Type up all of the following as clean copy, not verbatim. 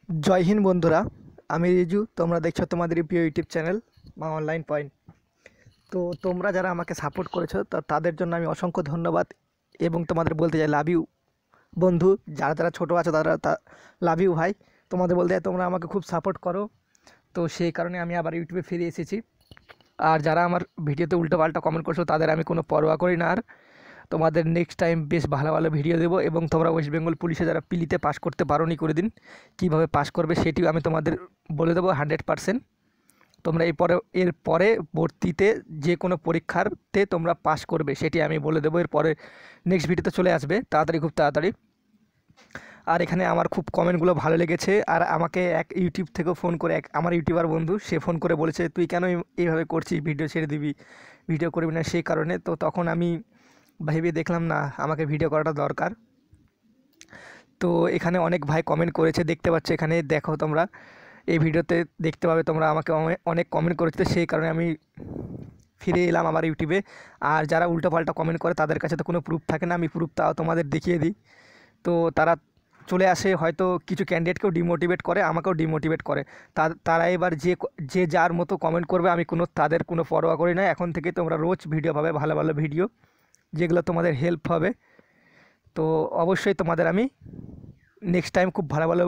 जय हिंद बंधुरा আমি রিজু তোমরা দেখছো তোমাদের প্রিয় ইউটিউব চ্যানেল মা অনলাইন পয়েন্ট। তো তোমরা যারা আমাকে সাপোর্ট করেছো তাদের জন্য আমি অসংখ্য ধন্যবাদ এবং তোমাদের বলতে চাই লাভ ইউ বন্ধু। যারা যারা ছোটো আছো তারা লাভ ইউ ভাই। তোমাদের বলতে চাই তোমরা আমাকে খুব সাপোর্ট করো, তো সেই কারণে আমি আবার ইউটিউবে ফিরে এসেছি। আর যারা আমার ভিডিওতে উল্টোপাল্টা কমেন্ট করছো তাদের আমি কোনো পরোয়া করি না। আর তোমাদের নেক্সট টাইম বেশ ভালো ভালো ভিডিও দেবো এবং তোমরা ওয়েস্ট বেঙ্গল পুলিশে যারা পিলিতে পাস করতে পারোনি করে দিন কীভাবে পাস করবে সেটিও আমি তোমাদের বলে দেবো 100%। তোমরা এরপরে ভর্তিতে যে কোনো পরীক্ষাতে তোমরা পাস করবে সেটি আমি বলে দেবো। এরপরে নেক্সট ভিডিওতে চলে আসবে তাড়াতাড়ি, খুব তাড়াতাড়ি। আর এখানে আমার খুব কমেন্টগুলো ভালো লেগেছে। আর আমাকে এক ইউটিউব থেকেও ফোন করে আমার ইউটিউবার বন্ধু সে ফোন করে বলেছে তুই কেন এইভাবে করছিস, ভিডিও ছেড়ে দিবি, ভিডিও করবি না, সেই কারণে। তো তখন আমি ভেবে দেখলাম না আমাকে ভিডিও করাটা দরকার। তো এখানে অনেক ভাই কমেন্ট করেছে, দেখতে পাচ্ছ এখানে দেখো তোমরা এই ভিডিওতে দেখতে পাবে তোমরা আমাকে অনেক কমেন্ট করেছে, সেই কারণে আমি ফিরে এলাম আমার ইউটিউবে। আর যারা উল্টোপাল্টা কমেন্ট করে তাদের কাছে তো কোনো প্রুফ থাকে না, আমি প্রুফটাও তোমাদের দেখিয়ে দিই। তো তারা চলে আসে, হয়তো কিছু ক্যান্ডিডেটকেও ডিমোটিভেট করে, আমাকেও ডিমোটিভেট করে। তারা এবার যে যার মতো কমেন্ট করবে আমি তাদের কোনো পরোয়া করি না। এখন থেকে তোমরা রোজ ভিডিও পাবে, ভালো ভালো ভিডিও যেগুলো তোমাদের হেল্প হবে। তো অবশ্যই তোমাদের আমি নেক্সট টাইম খুব ভালো ভালো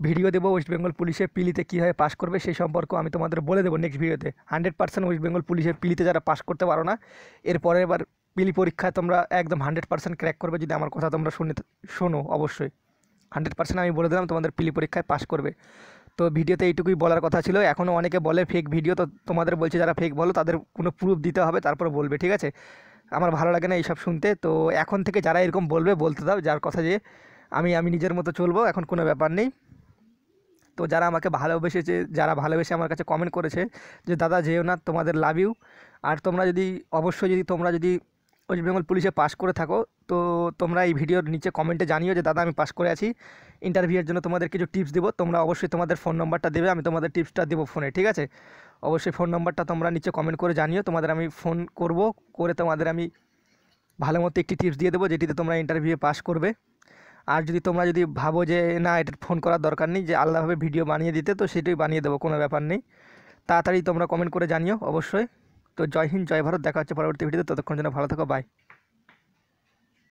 ভিডিও দেবো। ওয়েস্ট বেঙ্গল পুলিশের পিলিতে কীভাবে পাস করবে সেই সম্পর্কে আমি তোমাদের বলে দেবো নেক্সট ভিডিওতে। 100% ওয়েস্ট বেঙ্গল পুলিশের পিলিতে যারা পাস করতে পারো না, এরপরে এবার পিলি পরীক্ষায় তোমরা একদম 100% ক্র্যাক করবে যদি আমার কথা তোমরা শোনো। অবশ্যই 100% আমি বলে দিলাম তোমাদের পিলি পরীক্ষায় পাস করবে। তো ভিডিওতে এইটুকুই বলার কথা ছিল। এখনও অনেকে বলে ফেক ভিডিও, তো তোমাদের বলছে যারা ফেক বলো তাদের কোনো প্রুফ দিতে হবে তারপর বলবে, ঠিক আছে? আমার ভালো লাগে না এইসব শুনতে। তো এখন থেকে যারা এরকম বলবে বলতে দাও, যার কথা যে আমি নিজের মতো চলবো, এখন কোনো ব্যাপার নেই। তো যারা আমাকে ভালোবেসেছে, যারা ভালোবেসে আমার কাছে কমেন্ট করেছে যে দাদা যেও না, তোমাদের লাভ ইউ। আর তোমরা যদি তোমরা যদি ওয়েস্ট বেঙ্গল পুলিশে পাস করে থাকো তো তোমরা এই ভিডিওর নিচে কমেন্টে জানিও যে দাদা আমি পাস করে আছি, ইন্টারভিউয়ের জন্য তোমাদের কিছু টিপস দেবো। তোমরা অবশ্যই তোমাদের ফোন নম্বরটা দেবে, আমি তোমাদের টিপসটা দেবো ফোনে, ঠিক আছে? অবশ্যই ফোন নম্বরটা তোমরা নিচে কমেন্ট করে জানিও, তোমাদের আমি ফোন করব, করে তোমাদের আমি ভালো মতো একটি টিপস দিয়ে দেবো যেটিতে তোমরা ইন্টারভিউয়ে পাস করবে। আর তোমরা যদি ভাবো যে না এটা ফোন করার দরকার নেই, যে আলাদাভাবে ভিডিও বানিয়ে দিতে, তো সেটাই বানিয়ে দেবো, কোনো ব্যাপার নেই। তাড়াতাড়ি তোমরা কমেন্ট করে জানিও অবশ্যই। তো জয় হিন্দ, জয় ভারত, দেখা হচ্ছে পরবর্তী ভিডিওতে। ততক্ষণ জন্য ভালো থাকো, বাই।